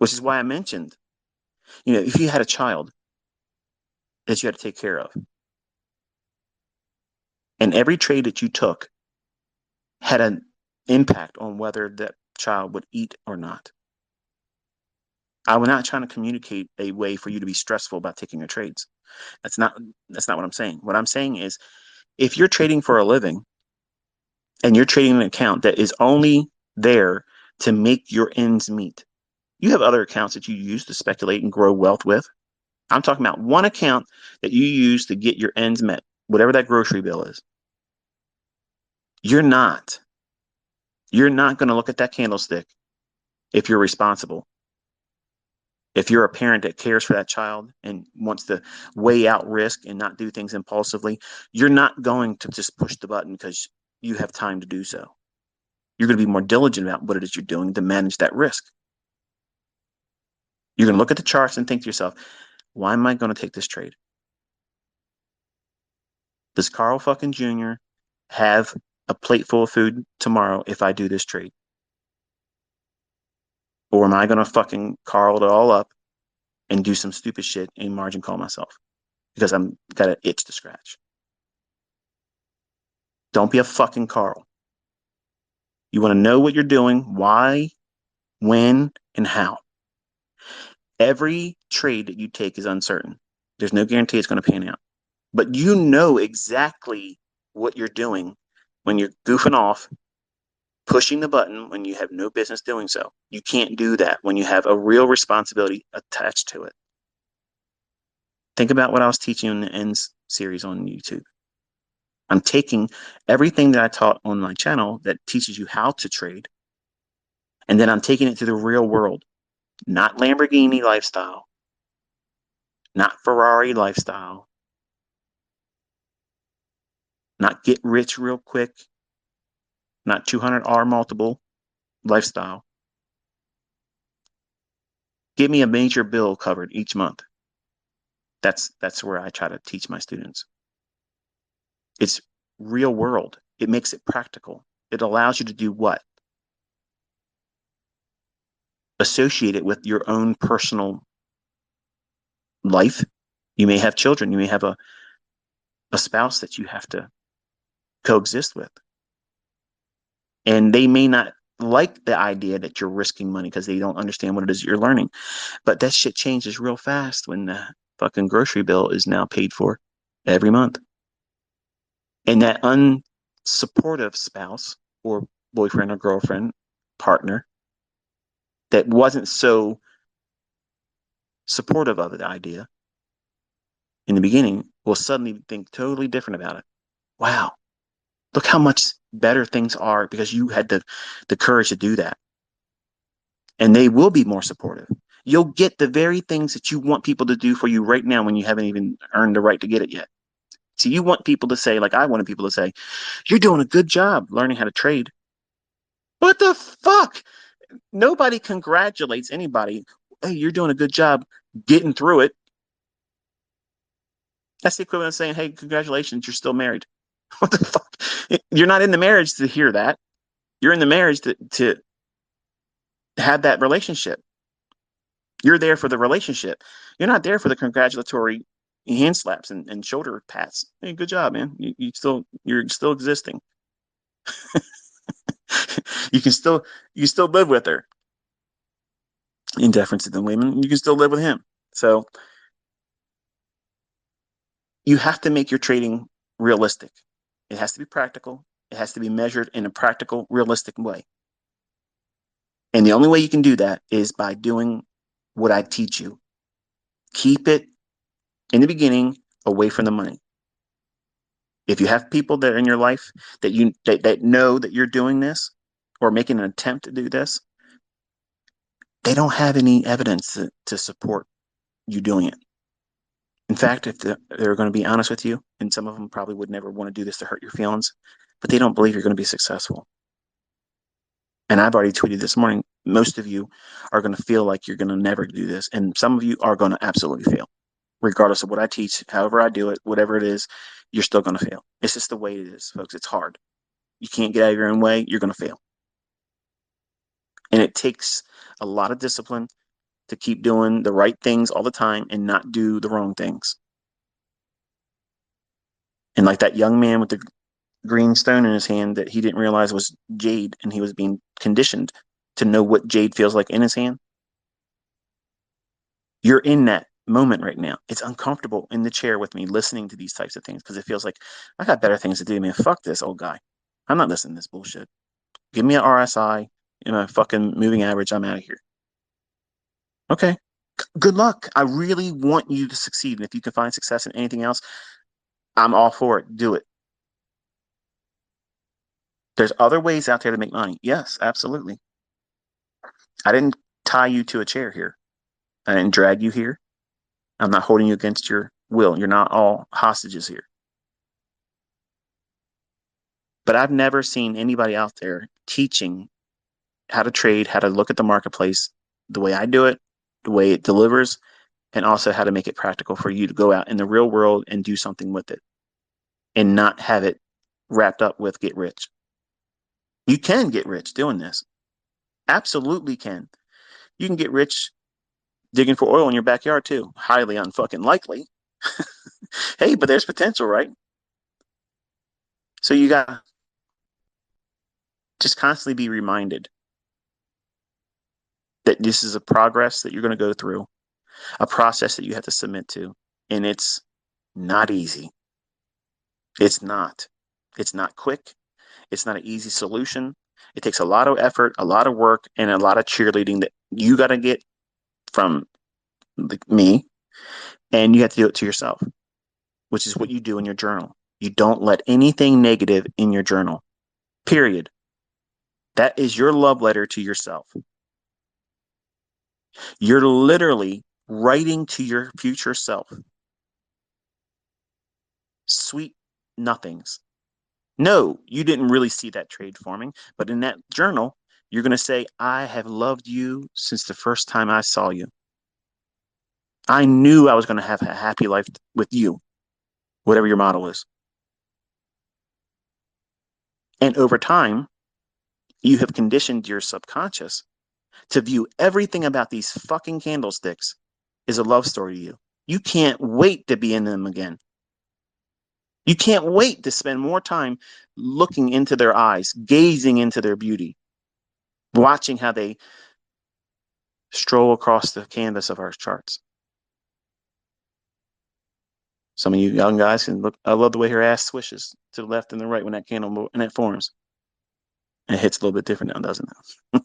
which is why I mentioned, if you had a child that you had to take care of, and every trade that you took had an impact on whether that child would eat or not. I was not trying to communicate a way for you to be stressful about taking your trades. That's not that's not what I'm saying. What I'm saying is if you're trading for a living and you're trading an account that is only there to make your ends meet, you have other accounts that you use to speculate and grow wealth with. I'm talking about one account that you use to get your ends met, whatever that grocery bill is. You're not. You're not going to look at that candlestick if you're responsible. If you're a parent that cares for that child and wants to weigh out risk and not do things impulsively, you're not going to just push the button because you have time to do so. You're going to be more diligent about what it is you're doing to manage that risk. You're going to look at the charts and think to yourself, why am I going to take this trade? Does Carl fucking Jr. have a plate full of food tomorrow if I do this trade? Or am I going to fucking Carl it all up and do some stupid shit and margin call myself because I'm got an itch to scratch? Don't be a fucking Carl. You want to know what you're doing, why, when, and how. Every trade that you take is uncertain. There's no guarantee it's going to pan out. But you know exactly what you're doing when you're goofing off, pushing the button when you have no business doing so. You can't do that when you have a real responsibility attached to it. Think about what I was teaching in the Ends series on YouTube. I'm taking everything that I taught on my channel that teaches you how to trade, and then I'm taking it to the real world. Not Lamborghini lifestyle, not Ferrari lifestyle, not get rich real quick, not 200R multiple lifestyle. Give me a major bill covered each month. That's where I try to teach my students. It's real world. It makes it practical. It allows you to do what? Associate it with your own personal life. You may have children. You may have a spouse that you have to coexist with. And they may not like the idea that you're risking money because they don't understand what it is you're learning. But that shit changes real fast when the fucking grocery bill is now paid for every month. And that unsupportive spouse or boyfriend or girlfriend, partner, that wasn't so supportive of the idea in the beginning will suddenly think totally different about it. Wow, look how much better things are because you had the courage to do that. And they will be more supportive. You'll get the very things that you want people to do for you right now when you haven't even earned the right to get it yet. So you want people to say, like I wanted people to say, you're doing a good job learning how to trade. What the fuck? Nobody congratulates anybody. Hey, you're doing a good job getting through it. That's the equivalent of saying, hey, congratulations, you're still married. What the fuck? You're not in the marriage to hear that. You're in the marriage to have that relationship. You're there for the relationship. You're not there for the congratulatory hand slaps and shoulder pats. Hey, good job, man. You're still existing. you can still live with her. In deference to the women, you can still live with him. So you have to make your trading realistic. It has to be practical. It has to be measured in a practical, realistic way. And the only way you can do that is by doing what I teach you. Keep it in the beginning away from the money. If you have people that are in your life that know that you're doing this or making an attempt to do this, they don't have any evidence to support you doing it. In fact, if they're going to be honest with you, and some of them probably would never want to do this to hurt your feelings, but they don't believe you're going to be successful. And I've already tweeted this morning, most of you are going to feel like you're going to never do this. And some of you are going to absolutely fail. Regardless of what I teach, however I do it, whatever it is, you're still going to fail. It's just the way it is, folks. It's hard. You can't get out of your own way. You're going to fail. And it takes a lot of discipline. to keep doing the right things all the time and not do the wrong things. And like that young man with the green stone in his hand that he didn't realize was jade, and he was being conditioned to know what jade feels like in his hand. You're in that moment right now. It's uncomfortable in the chair with me listening to these types of things because it feels like I got better things to do, man. Fuck this old guy. I'm not listening to this bullshit. Give me an RSI and a fucking moving average. I'm out of here. Okay. Good luck. I really want you to succeed. And if you can find success in anything else, I'm all for it. Do it. There's other ways out there to make money. Yes, absolutely. I didn't tie you to a chair here. I didn't drag you here. I'm not holding you against your will. You're not all hostages here. But I've never seen anybody out there teaching how to trade, how to look at the marketplace the way I do it, the way it delivers, and also how to make it practical for you to go out in the real world and do something with it and not have it wrapped up with get rich. You can get rich doing this. Absolutely can. You can get rich digging for oil in your backyard too. Highly unfucking likely. Hey, but there's potential, right? So you got to just constantly be reminded that this is a progress that you're going to go through, a process that you have to submit to. And it's not easy. It's not. It's not quick. It's not an easy solution. It takes a lot of effort, a lot of work, and a lot of cheerleading that you got to get from me, and you have to do it to yourself, which is what you do in your journal. You don't let anything negative in your journal, period. That is your love letter to yourself. You're literally writing to your future self sweet nothings. No, you didn't really see that trade forming, but in that journal, you're going to say, I have loved you since the first time I saw you. I knew I was going to have a happy life with you, whatever your model is. And over time, you have conditioned your subconscious to view everything about these fucking candlesticks as a love story to you. You can't wait to be in them again. You can't wait to spend more time looking into their eyes, gazing into their beauty, watching how they stroll across the canvas of our charts. Some of you young guys can look. I love the way her ass swishes to the left and the right when that candle and it forms. And it hits a little bit different now, doesn't it?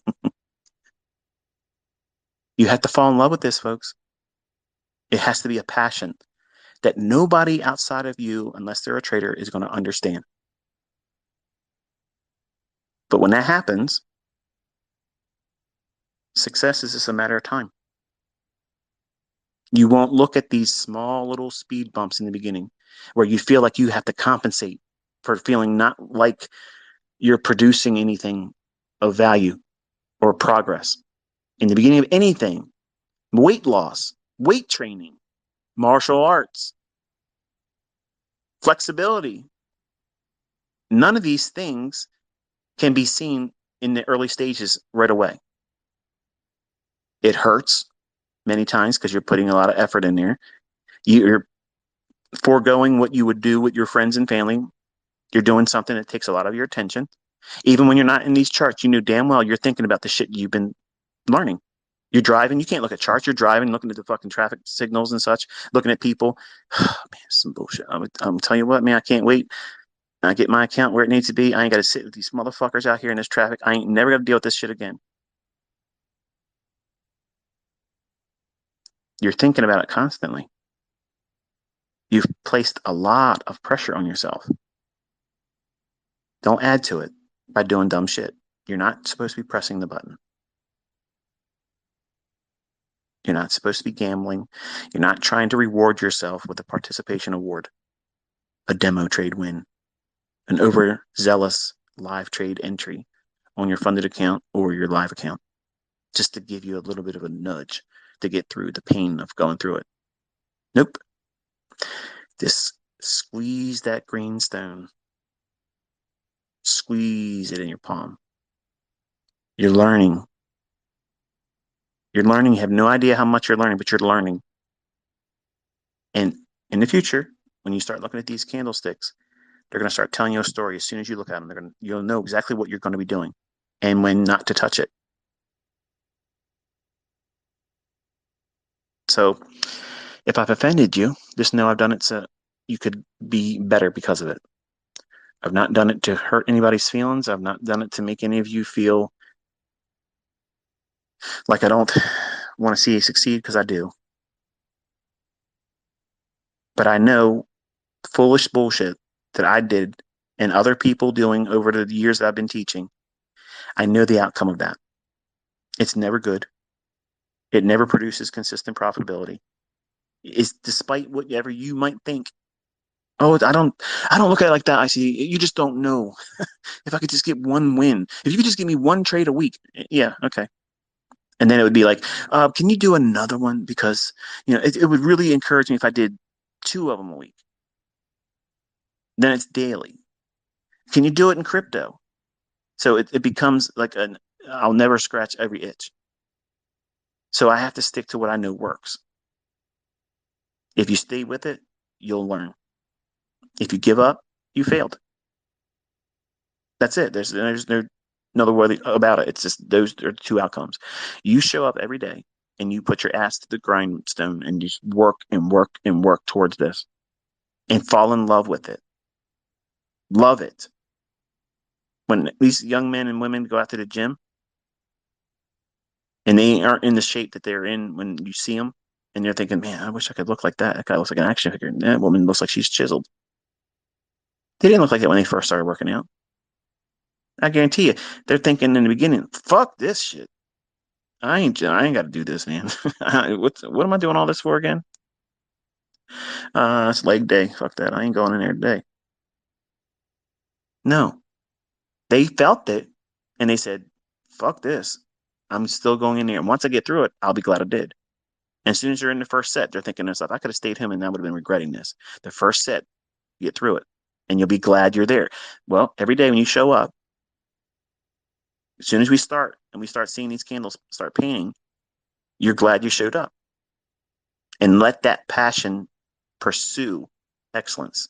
You have to fall in love with this, folks. It has to be a passion that nobody outside of you, unless they're a trader, is going to understand. But when that happens, success is just a matter of time. You won't look at these small little speed bumps in the beginning where you feel like you have to compensate for feeling not like you're producing anything of value or progress. In the beginning of anything, weight loss, weight training, martial arts, flexibility, none of these things can be seen in the early stages right away. It hurts many times because you're putting a lot of effort in there. You're foregoing what you would do with your friends and family. You're doing something that takes a lot of your attention. Even when you're not in these charts, you know damn well you're thinking about the shit you've been learning. You're driving, you can't look at charts. You're driving, looking at the fucking traffic signals and such, looking at people. Man, some bullshit. I'm telling you what, man, I can't wait. I get my account where it needs to be. I ain't got to sit with these motherfuckers out here in this traffic. I ain't never got to deal with this shit again. You're thinking about it constantly. You've placed a lot of pressure on yourself. Don't add to it by doing dumb shit. You're not supposed to be pressing the button. You're not supposed to be gambling. You're not trying to reward yourself with a participation award, a demo trade win, an overzealous live trade entry on your funded account or your live account, just to give you a little bit of a nudge to get through the pain of going through it. Nope. Just squeeze that green stone. Squeeze it in your palm. You're learning. You're learning. You have no idea how much you're learning, but you're learning. And in the future, when you start looking at these candlesticks, they're going to start telling you a story. As soon as you look at them, you'll know exactly what you're going to be doing and when not to touch it. So if I've offended you, just know I've done it so you could be better because of it. I've not done it to hurt anybody's feelings. I've not done it to make any of you feel like I don't want to see you succeed, because I do. But I know foolish bullshit that I did and other people doing over the years that I've been teaching. I know the outcome of that. It's never good. It never produces consistent profitability. It's despite whatever you might think. Oh, I don't look at it like that. I see. You just don't know. If I could just get one win, if you could just give me one trade a week, yeah, okay. And then it would be like, can you do another one? Because, it would really encourage me if I did two of them a week. Then it's daily. Can you do it in crypto? So it becomes like I'll never scratch every itch. So I have to stick to what I know works. If you stay with it, you'll learn. If you give up, you failed. That's it. There's no another way about it. It's just those are the two outcomes. You show up every day and you put your ass to the grindstone and just work and work and work towards this and fall in love with it. Love it. When these young men and women go out to the gym and they aren't in the shape that they're in when you see them, and you're thinking, man, I wish I could look like that. That guy looks like an action figure. That woman looks like she's chiseled. They didn't look like that when they first started working out. I guarantee you, they're thinking in the beginning, fuck this shit. I ain't got to do this, man. What am I doing all this for again? It's leg day. Fuck that. I ain't going in there today. No, they felt it and they said, fuck this. I'm still going in there. And once I get through it, I'll be glad I did. And as soon as you're in the first set, they're thinking to themselves, I could have stayed home and I would have been regretting this. The first set, you get through it and you'll be glad you're there. Well, every day when you show up, as soon as we start and we start seeing these candles start painting, you're glad you showed up. And let that passion pursue excellence,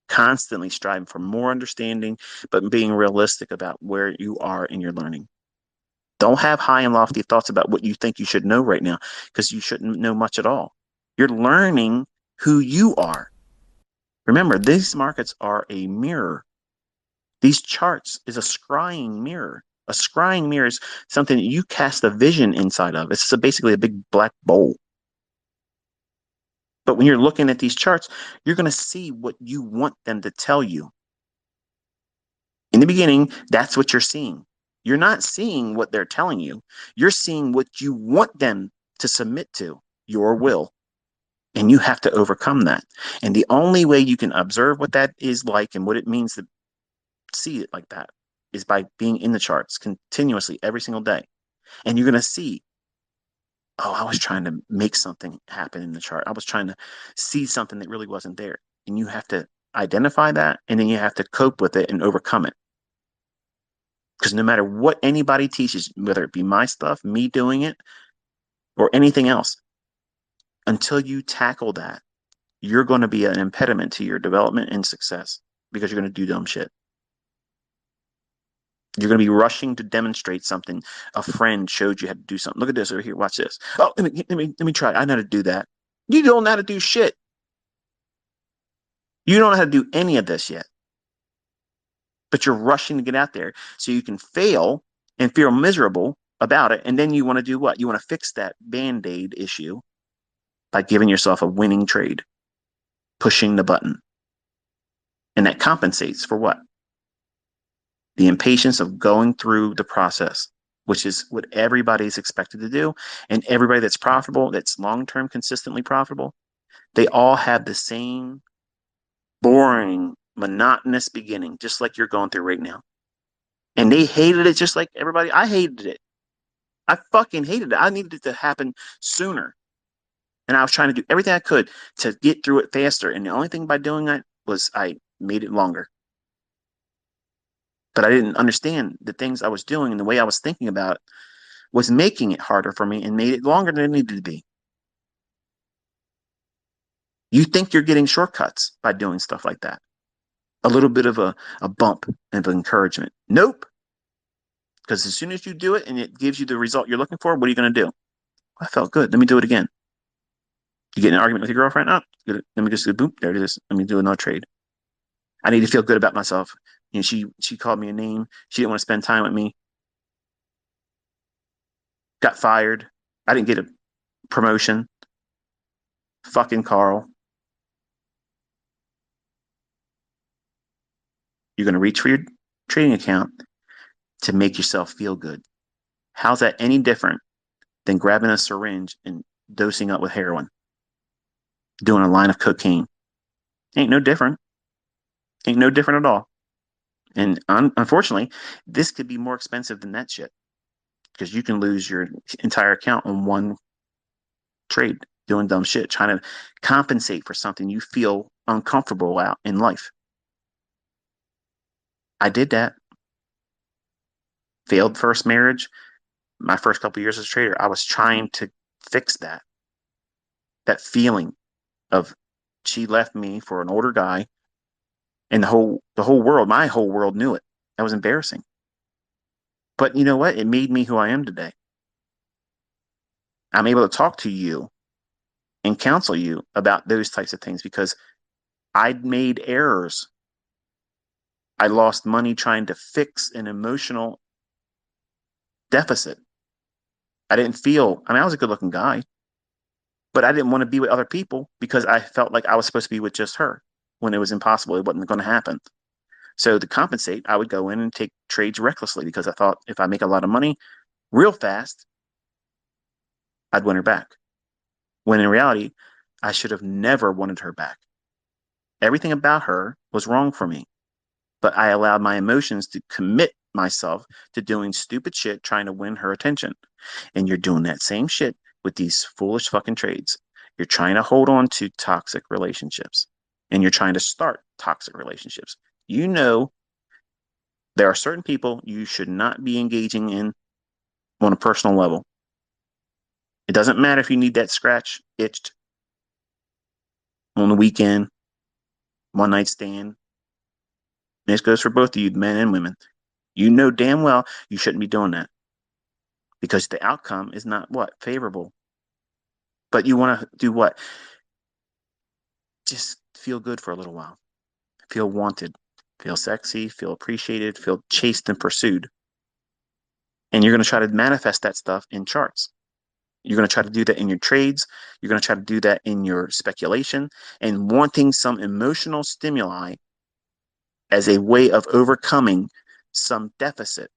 constantly striving for more understanding, but being realistic about where you are in your learning. Don't have high and lofty thoughts about what you think you should know right now, because you shouldn't know much at all. You're learning who you are. Remember, these markets are a mirror. These charts is a scrying mirror. A scrying mirror is something that you cast a vision inside of. It's basically a big black bowl. But when you're looking at these charts, you're going to see what you want them to tell you. In the beginning, that's what you're seeing. You're not seeing what they're telling you. You're seeing what you want them to submit to, your will. And you have to overcome that. And the only way you can observe what that is like and what it means to see it like that is by being in the charts continuously every single day. And you're going to see, oh, I was trying to make something happen in the chart. I was trying to see something that really wasn't there. And you have to identify that, and then you have to cope with it and overcome it. Because no matter what anybody teaches, whether it be my stuff, me doing it, or anything else, until you tackle that, you're going to be an impediment to your development and success, because you're going to do dumb shit. You're going to be rushing to demonstrate something. A friend showed you how to do something. Look at this over here. Watch this. Oh, let me try. I know how to do that. You don't know how to do shit. You don't know how to do any of this yet. But you're rushing to get out there so you can fail and feel miserable about it. And then you want to do what? You want to fix that band-aid issue by giving yourself a winning trade, pushing the button. And that compensates for what? The impatience of going through the process, which is what everybody's expected to do. And everybody that's profitable, that's long-term, consistently profitable, they all have the same boring, monotonous beginning, just like you're going through right now. And they hated it just like everybody. I hated it. I fucking hated it. I needed it to happen sooner. And I was trying to do everything I could to get through it faster. And the only thing by doing that was I made it longer. But I didn't understand the things I was doing and the way I was thinking about it was making it harder for me and made it longer than it needed to be. You think you're getting shortcuts by doing stuff like that. A little bit of a bump of encouragement. Nope. Because as soon as you do it and it gives you the result you're looking for, what are you going to do? I felt good. Let me do it again. You get in an argument with your girlfriend? Oh, let me just do boom. There it is. Let me do another trade. I need to feel good about myself. You know, she called me a name. She didn't want to spend time with me. Got fired. I didn't get a promotion. Fucking Carl. You're going to reach for your trading account to make yourself feel good. How's that any different than grabbing a syringe and dosing up with heroin, doing a line of cocaine? Ain't no different. Ain't no different at all. And unfortunately, this could be more expensive than that shit because you can lose your entire account on one trade doing dumb shit, trying to compensate for something you feel uncomfortable out in life. I did that. Failed first marriage. My first couple years as a trader, I was trying to fix that feeling of she left me for an older guy, and the whole world, my whole world knew it. That was embarrassing. But you know what? It made me who I am today. I'm able to talk to you and counsel you about those types of things because I made errors. I lost money trying to fix an emotional deficit. I didn't feel, I mean, I was a good looking guy, but I didn't want to be with other people because I felt like I was supposed to be with just her when it was impossible. It wasn't going to happen. So to compensate, I would go in and take trades recklessly because I thought if I make a lot of money real fast, I'd win her back. When in reality, I should have never wanted her back. Everything about her was wrong for me, but I allowed my emotions to commit myself to doing stupid shit trying to win her attention. And you're doing that same shit with these foolish fucking trades. You're trying to hold on to toxic relationships and you're trying to start toxic relationships. You know, there are certain people you should not be engaging in on a personal level. It doesn't matter if you need that scratch itched on the weekend, one night stand. This goes for both of you, men and women. You know damn well you shouldn't be doing that because the outcome is not what? Favorable. But you want to do what? Just feel good for a little while. Feel wanted, feel sexy, feel appreciated, feel chased and pursued. And you're going to try to manifest that stuff in charts. You're going to try to do that in your trades. You're going to try to do that in your speculation and wanting some emotional stimuli as a way of overcoming some deficit.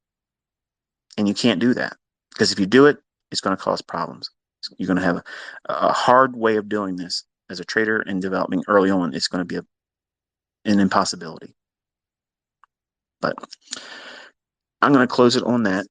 And you can't do that because if you do it, it's going to cause problems. You're going to have a hard way of doing this as a trader and developing early on. It's going to be an impossibility. But I'm going to close it on that.